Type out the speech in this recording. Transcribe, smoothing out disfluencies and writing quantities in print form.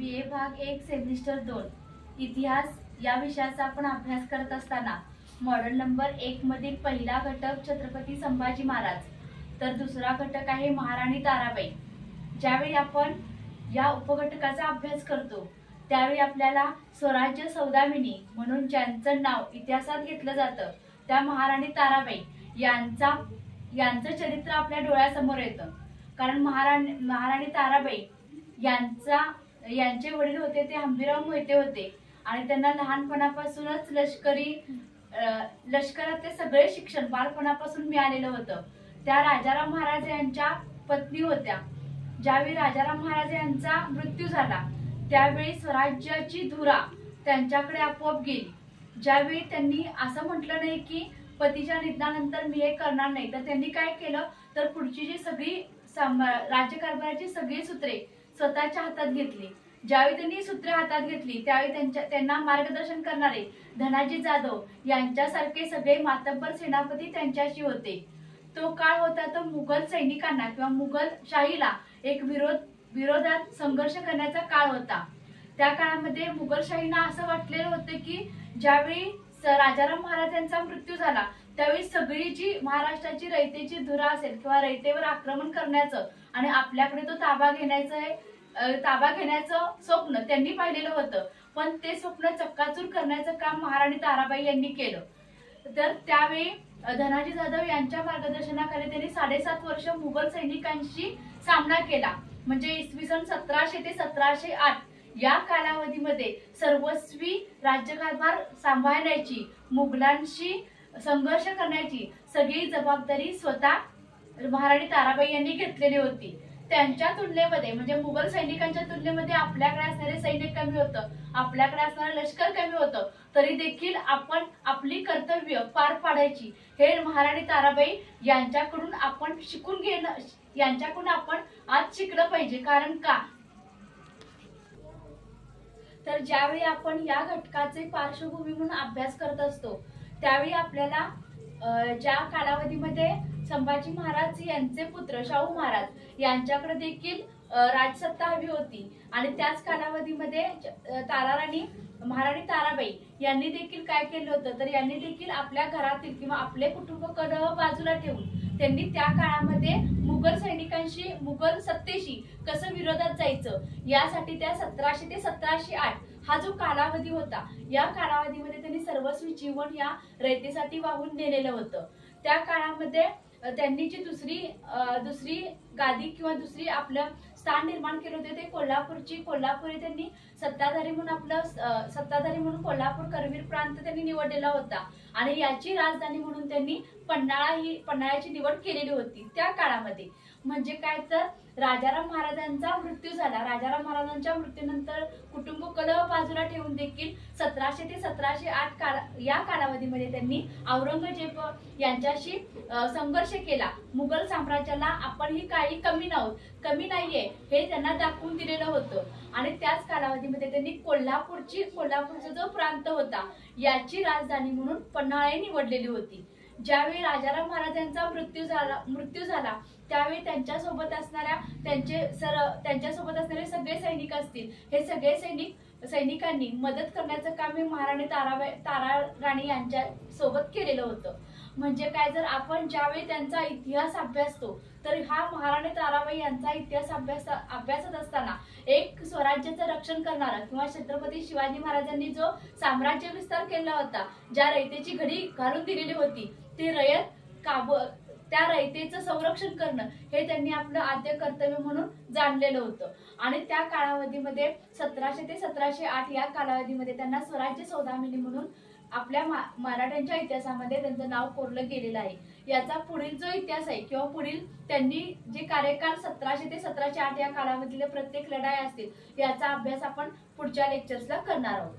BA भाग 1 semester 2 इतिहास या विषयाचा आपण अभ्यास करत असताना मॉडेल नंबर 1 मधील पहिला घटक छत्रपती संभाजी महाराज, तर दुसरा घटक आहे महाराणी ताराबाई। ज्यावेळी आपण या उपघटकाचा अभ्यास करतो त्यावेळी आपल्याला स्वराज्य सौदामिनी म्हणून ज्यांचं नाव इतिहासात घेतलं जातं त्या महाराणी ताराबाई यांचं चरित्र आपल्या डोळ्यासमोर येतं। कारण महाराणी ताराबाई यांचे वडील होते ते हंबीरराव मोहिते होते आणि त्यांना लहानपणापासूनच लष्करातले सगळे शिक्षण बालपणापासून मिळालेलं होतं। त्या राजाराम महाराज यांच्या पत्नी होत्या। ज्यावेळी राजाराम महाराज यांचा मृत्यू झाला त्यावेळी स्वराज्याची धुरा त्यांच्याकडे आपोआप गेली। ज्यावेळी त्यांनी असं म्हटलं नाही की पतीच्या निधनानंतर मी हे करणार नाही, तर त्यांनी काय केलं तर पुढची जी सगळी राज्यकारभाराची सगळी सूत्रे स्वतःच्या हातात घेतली। ज्यावेळी त्यांनी सूत्रे हातात घेतली त्यावेळी त्यांना मार्गदर्शन करणारे धनाजी जाधव यांच्यासारखे सगळे मातब्बर सेनापती त्यांच्याशी होते। तो काळ होता तो मुघल सैनिकांना किंवा मुघल शाहीला एक विरोधात संघर्ष करण्याचा काळ होता। त्या काळामध्ये मुघलशाहींना असं वाटलेलं होतं की ज्यावेळी राजाराम महाराज यांचा मृत्यू झाला त्यावेळी सगळी जी महाराष्ट्राची रयतेची धुरा असेल किंवा रयतेवर आक्रमण करण्याचं आणि आपल्याकडे तो ताबा घेण्याचं स्वप्न त्यांनी पाहिलेलं होतं, पण ते स्वप्न चक्काचूर करण्याचं काम महाराणी ताराबाई यांनी केलं। तर त्यावेळी धनाजी जाधव यांच्या मार्गदर्शनाखाली त्यांनी 7.5 वर्ष मुघल सैनिकांशी सामना केला। म्हणजे इसवी सन 1700 ते 1708 या कालावधीमध्ये सर्वस्वी राज्यकारभार सांभाळण्याची, मुघलांशी संघर्ष करण्याची सगळी जबाबदारी स्वतः महाराणी ताराबाई यांनी घेतलेली होती। त्यांच्या तुलनेमध्ये म्हणजे मुघल सैनिकांच्या तुलनेमध्ये आपल्याकडे असणारे सैन्य कमी होतं, आपल्याकडे असणारे लष्कर कमी होतं, तरी देखील आपण आपली कर्तव्य पार पाडायची हे महाराणी ताराबाई यांच्याकडून आपण शिकून घेणं, यांच्याकडून आपण आज शिकलं पाहिजे। कारण का तर ज्यावेळी आपण या घटकाचे पार्श्वभूमी म्हणून अभ्यास करत असतो त्यावेळी आपल्याला ज्या कालावधीमध्ये संभाजी महाराज यांचे पुत्र शाहू महाराज यांच्याकडे देखील राजसत्ता हवी होती आणि त्याच कालावधीमध्ये महाराणी ताराबाई यांनी देखील काय केलं होतं तर यांनी देखील आपल्या घरातील किंवा आपले कुटुंब कलह बाजूला ठेवून त्यांनी त्या काळामध्ये मुघल सैनिकांशी, मुघल सत्तेशी कसं विरोधात जायचं यासाठी त्या 1700 ते 1708 हा जो कालावधी होता या कालावधीमध्ये त्यांनी सर्वस्वी जीवन या रयतेसाठी वाहून नेलेलं होतं। त्या काळामध्ये त्यांनी जी दुसरी गादी किंवा दुसरी आपलं स्थान निर्माण केलं होते ते कोल्हापूर त्यांनी सत्ताधारी म्हणून कोल्हापूर करवीर प्रांत त्यांनी निवडलेला होता आणि याची राजधानी म्हणून त्यांनी पन्हाळ्याची निवड केलेली होती त्या काळामध्ये। म्हणजे काय तर राजाराम महाराजांचा मृत्यू झाला, राजाराम महाराजांच्या मृत्यूनंतर कुटुंब कलह बाजूला ठेवून देखील 1700 ते 1708 या कालावधीमध्ये त्यांनी औरंगजेब यांच्याशी संघर्ष केला। मुघल साम्राज्याला आपण ही काही कमी नाहीये हे त्यांना दाखवून दिलेलं होतं आणि त्याच कालावधीमध्ये त्यांनी कोल्हापूरचा जो प्रांत होता याची राजधानी म्हणून पन्हाळा निवडलेली होती। ज्यावेळी राजाराम महाराजांचा मृत्यू झाला त्यावेळी त्यांच्यासोबत असणारे सगळे सैनिक असतील हे सगळे सैनिकांनी मदत करण्याचं काम हे महाराणी ताराराणी यांच्या सोबत केलेलं होतं। म्हणजे काय जर आपण ज्यावेळी त्यांचा इतिहास अभ्यासतो तर हा महाराणी ताराबाई यांचा इतिहास अभ्यासत असताना एक स्वराज्याचं रक्षण करणारा किंवा छत्रपती शिवाजी महाराजांनी जो साम्राज्य विस्तार केला होता, ज्या रयतेची घडी घालून दिलेली होती ती त्या रयतेचं संरक्षण करणं हे त्यांनी आपलं आद्य कर्तव्य म्हणून जाणलेलं होतं आणि त्या कालावधीमध्ये 1700 ते 1708 या कालावधीमध्ये त्यांना स्वराज्य सौदामिनी म्हणून आपल्या मराठ्यांच्या इतिहासामध्ये त्यांचं नाव कोरलं गेलेलं आहे। याचा पुढील जो इतिहास आहे किंवा पुढील त्यांनी जे कार्यकाळ 1700 ते 1708 या कालावधीतले प्रत्येक लढाई असतील याचा अभ्यास आपण पुढच्या लेक्चर्सला करणार आहोत।